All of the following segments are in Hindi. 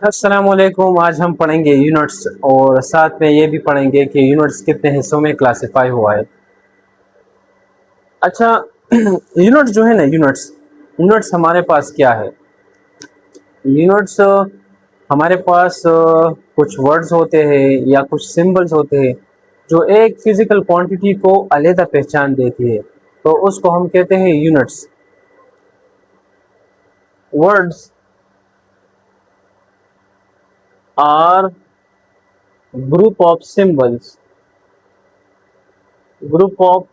अस्सलाम वालेकुम। आज हम पढ़ेंगे यूनिट्स और साथ में ये भी पढ़ेंगे कि यूनिट्स कितने हिस्सों में क्लासिफाई हुआ है। अच्छा, यूनिट्स जो है ना, यूनिट्स यूनिट्स हमारे पास क्या है? यूनिट्स हमारे पास कुछ वर्ड्स होते हैं या कुछ सिंबल्स होते हैं जो एक फिजिकल क्वांटिटी को अलग पहचान देती है, तो उसको हम कहते हैं units. Words are group of symbols, group of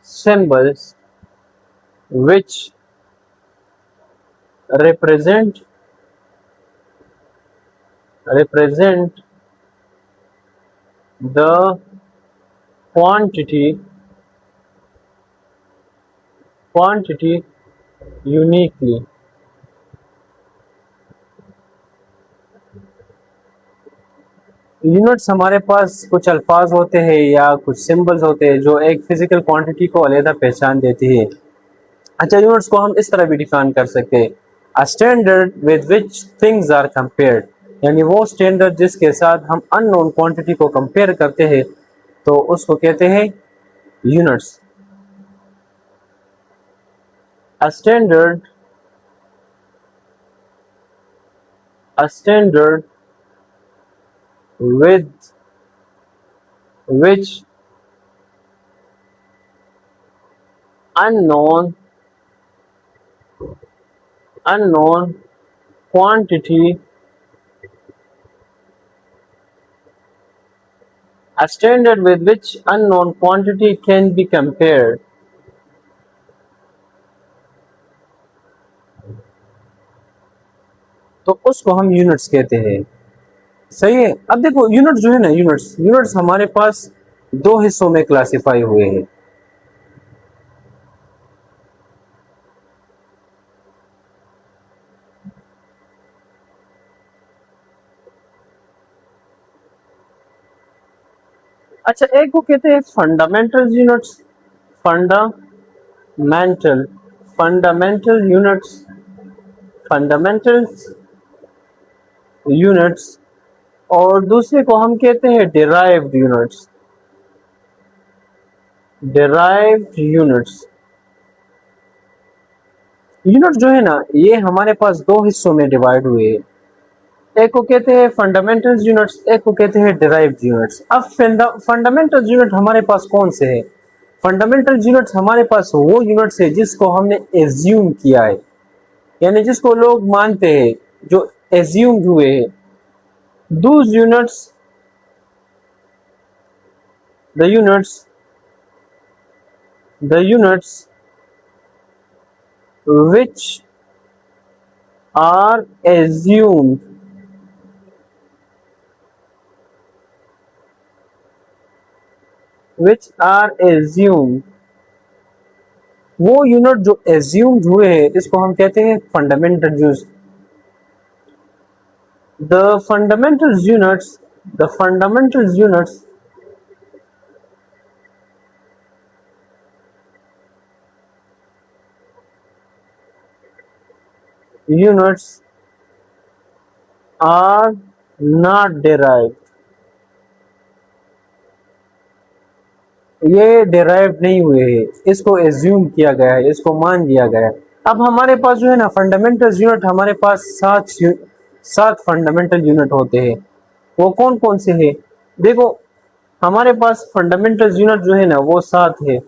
symbols which represent the quantity uniquely। Units हमारे पास कुछ अल्फाज होते हैं या कुछ सिंबल्स होते हैं जो एक फिजिकल क्वांटिटी को अलग पहचान देती है। अच्छा, यूनिट्स को हम इस तरह भी डिफाइन कर सकते हैं, a standard with which things are compared, यानी वो स्टैंडर्ड जिसके साथ हम अननोन क्वांटिटी को कंपेयर करते हैं तो उसको कहते हैं units. A standard with which unknown quantity a standard with which unknown quantity can be compared। तो उसको हम यूनिट्स कहते हैं। सही है। अब देखो, यूनिट जो है ना, यूनिट्स यूनिट्स हमारे पास दो हिस्सों में क्लासिफाई हुए हैं। अच्छा, एक को कहते हैं fundamental units, fundamental fundamental units fundamental units और दूसरे को हम कहते हैं derived units, derived units. Unit जो है ना, ये हमारे पास दो हिस्सों में डिवाइड हुए हैं। एक को कहते हैं फंडामेंटल यूनिट्स, एक को कहते हैं डिराइव्ड यूनिट्स। अब फंडामेंटल यूनिट हमारे पास कौन से है? फंडामेंटल यूनिट्स हमारे पास वो यूनिट्स है जिसको हमने एज्यूम किया है, यानी जिसको लोग मानते हैं, जो एज्यूम्ड हुए हैं। Those units the units the units which are assumed वो यूनिट जो एज्यूम्ड हुए हैं इसको हम कहते हैं fundamental units. The fundamental units the fundamental units are not derived। ये डिराइव नहीं हुए हैं, इसको एज्यूम किया गया है, इसको मान लिया गया है। अब हमारे पास जो है ना फंडामेंटल यूनिट, हमारे पास सात फंडामेंटल यूनिट होते हैं। वो कौन कौन से हैं? देखो, हमारे पास फंडामेंटल यूनिट जो है ना वो सात है।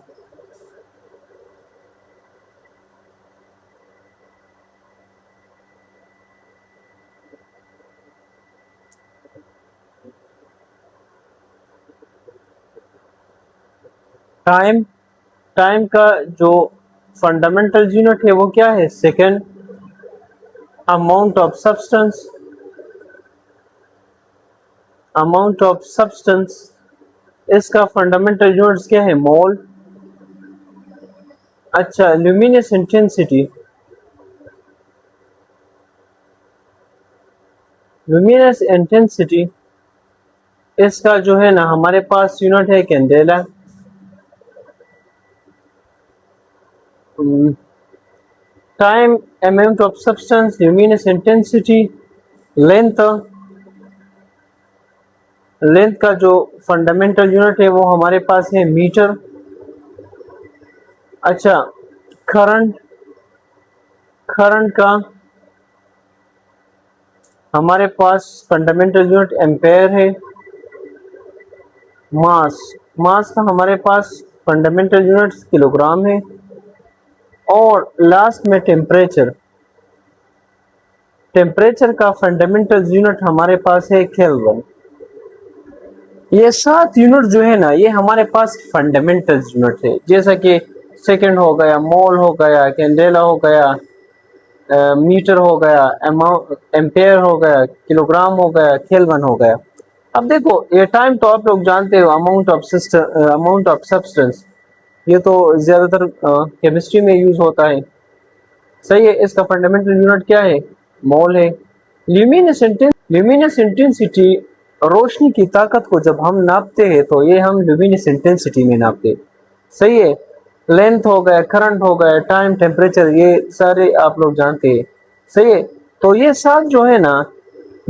टाइम टाइम का जो फंडामेंटल यूनिट है वो क्या है? सेकेंड। अमाउंट ऑफ सब्सटेंस, इसका फंडामेंटल यूनिट्स क्या है? मोल। अच्छा, ल्यूमिनस इंटेंसिटी, इसका जो है ना हमारे पास यूनिट है candela. Time, amount of substance, luminous intensity, length. Length का जो फंडामेंटल यूनिट है वो हमारे पास है मीटर। अच्छा, करंट, करंट का हमारे पास फंडामेंटल यूनिट एम्पेयर है। मास, मास का हमारे पास फंडामेंटल यूनिट किलोग्राम है। और लास्ट में टेम्परेचर, टेम्परेचर का फंडामेंटल यूनिट हमारे पास है केल्विन। ये 7 यूनिट जो है ना ये हमारे पास फंडामेंटल यूनिट है, जैसा कि सेकंड हो गया, मोल हो गया, कैंडेला हो गया, मीटर हो गया, एम्पेयर हो गया, किलोग्राम हो गया, केल्विन हो गया। अब देखो ये टाइम तो आप लोग जानते हो, अमाउंट ऑफ सब्सटेंस, ये तो ज्यादातर केमिस्ट्री में यूज होता है। सही है। इसका फंडामेंटल यूनिट क्या है? मोल है। ल्यूमिनस इंटेंसिटी, रोशनी की ताकत को जब हम नापते हैं तो ये हम ल्यूमिनस इंटेंसिटी में नापते हैं। सही है। लेंथ हो गया, करंट हो गया, टाइम, टेम्परेचर, ये सारे आप लोग जानते हैं। सही है। तो ये सात जो है ना,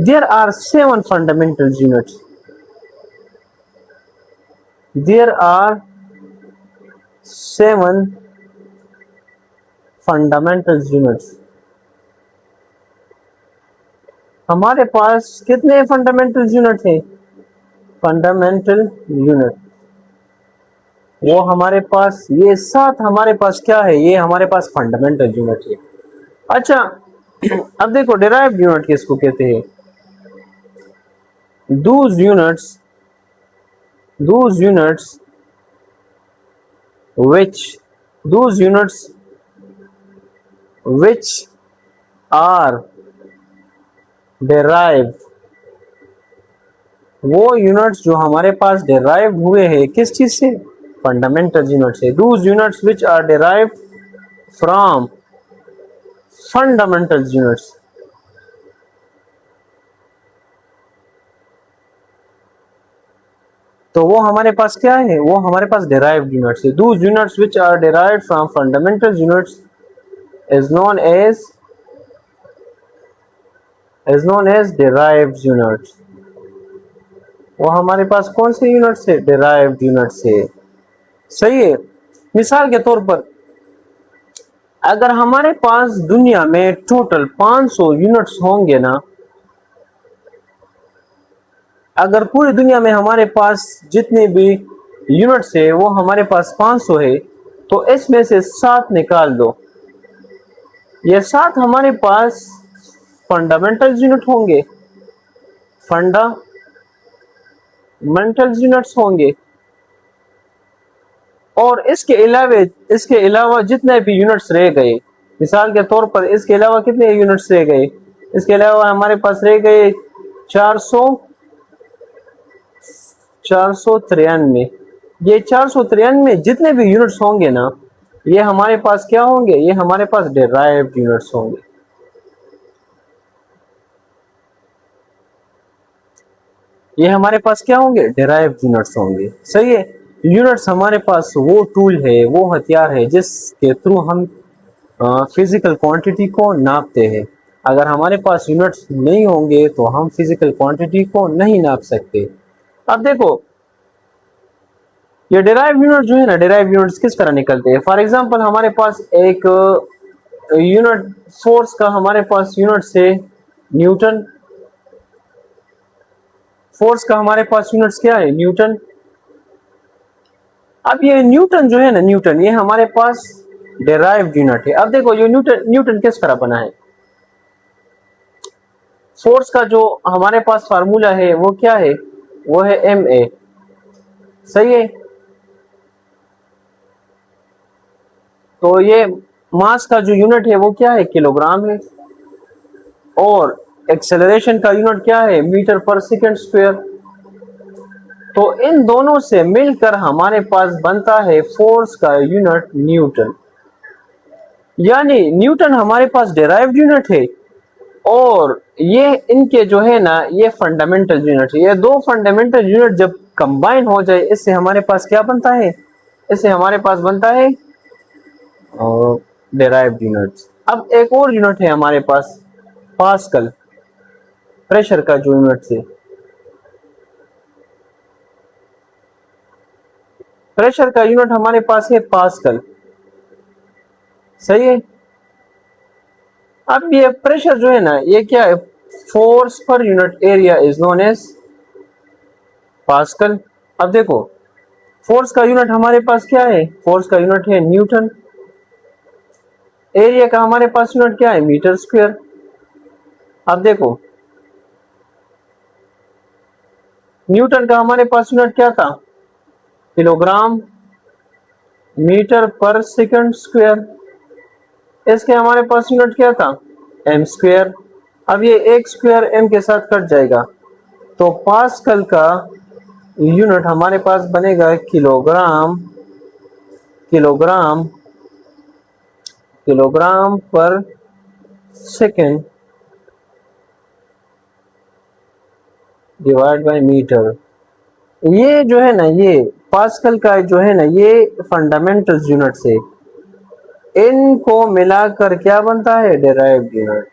there are 7 fundamental units, there are 7 fundamental units. हमारे पास कितने फंडामेंटल यूनिट हैं? फंडामेंटल यूनिट वो हमारे पास ये 7 हमारे पास क्या है? ये हमारे पास फंडामेंटल यूनिट है। अच्छा, अब देखो डिराइव्ड यूनिट किसको कहते हैं? Dooj units, Dooj units which, those units which are derived, वो यूनिट्स जो हमारे पास डिराइव हुए हैं किस चीज से? फंडामेंटल यूनिट से। those units which are derived from fundamental units, तो वो हमारे पास क्या है? वो हमारे पास डिराइव्ड यूनिट्स है। those units which are derived from fundamental units is known as derived units। वो हमारे पास कौन से यूनिट से? डिराइव्ड यूनिट से। सही है। मिसाल के तौर पर अगर हमारे पास दुनिया में टोटल 500 यूनिट्स होंगे ना, अगर पूरी दुनिया में हमारे पास जितने भी यूनिट्स है वो हमारे पास 500 है, तो इसमें से 7 निकाल दो। ये 7 हमारे पास फंडामेंटल यूनिट होंगे, फंडामेंटल यूनिट्स होंगे। और इसके अलावा जितने भी यूनिट्स रह गए, मिसाल के तौर पर इसके अलावा कितने यूनिट्स रह गए? इसके अलावा हमारे पास रह गए 493। ये 493 जितने भी यूनिट्स होंगे ना, ये हमारे पास क्या होंगे? ये हमारे पास डिराइव्ड यूनिट्स होंगे। ये हमारे पास क्या होंगे? डिराइव्ड यूनिट्स होंगे। सही है। यूनिट्स हमारे पास वो टूल है, वो हथियार है जिसके थ्रू हम फिजिकल क्वांटिटी को नापते हैं। अगर हमारे पास यूनिट्स नहीं होंगे तो हम फिजिकल क्वांटिटी को नहीं नाप सकते। अब देखो ये डिराइव यूनिट जो है ना, डिराइव यूनिट्स किस तरह निकलते हैं? फॉर एग्जांपल हमारे पास एक यूनिट फोर्स का हमारे पास यूनिट है न्यूटन। फोर्स का हमारे पास यूनिट्स क्या है? न्यूटन। अब ये न्यूटन जो है ना, न्यूटन, ये हमारे पास डिराइव्ड यूनिट है। अब देखो ये न्यूटन किस तरह बना है? फोर्स का जो हमारे पास फार्मूला है वो क्या है? वो है ma। सही है। तो ये मास का जो यूनिट है वो क्या है? किलोग्राम है। और एक्सेलरेशन का यूनिट क्या है? मीटर पर सेकंड स्क्वायर। तो इन दोनों से मिलकर हमारे पास बनता है फोर्स का यूनिट न्यूटन। यानी न्यूटन हमारे पास डिराइव्ड यूनिट है और ये इनके जो है ना ये फंडामेंटल यूनिट है। ये दो फंडामेंटल यूनिट जब कंबाइन हो जाए इससे हमारे पास क्या बनता है? इससे हमारे पास बनता है डिराइव्ड यूनिट्स। अब एक और यूनिट है हमारे पास पास्कल, प्रेशर का जो यूनिट है। प्रेशर का यूनिट हमारे पास है पास्कल, सही है। अब ये प्रेशर जो है ना, ये क्या है, force per unit area is known as pascal. अब देखो, फोर्स का यूनिट हमारे पास क्या है, फोर्स का यूनिट है न्यूटन। एरिया का हमारे पास यूनिट क्या है, मीटर स्क्वायर। अब देखो, न्यूटन का हमारे पास यूनिट क्या था, किलोग्राम मीटर पर सेकंड स्क्वायर। इसके हमारे पास यूनिट क्या था, एम स्क्वायर। अब ये एक स्क्वायर एम के साथ कट जाएगा, तो पास्कल का यूनिट हमारे पास बनेगा किलोग्राम, किलोग्राम किलोग्राम पर सेकंड डिवाइड बाय मीटर। ये जो है ना, ये पास्कल का जो है ना, ये फंडामेंटल यूनिट से इनको मिलाकर क्या बनता है, डेराइव्ड यूनिट।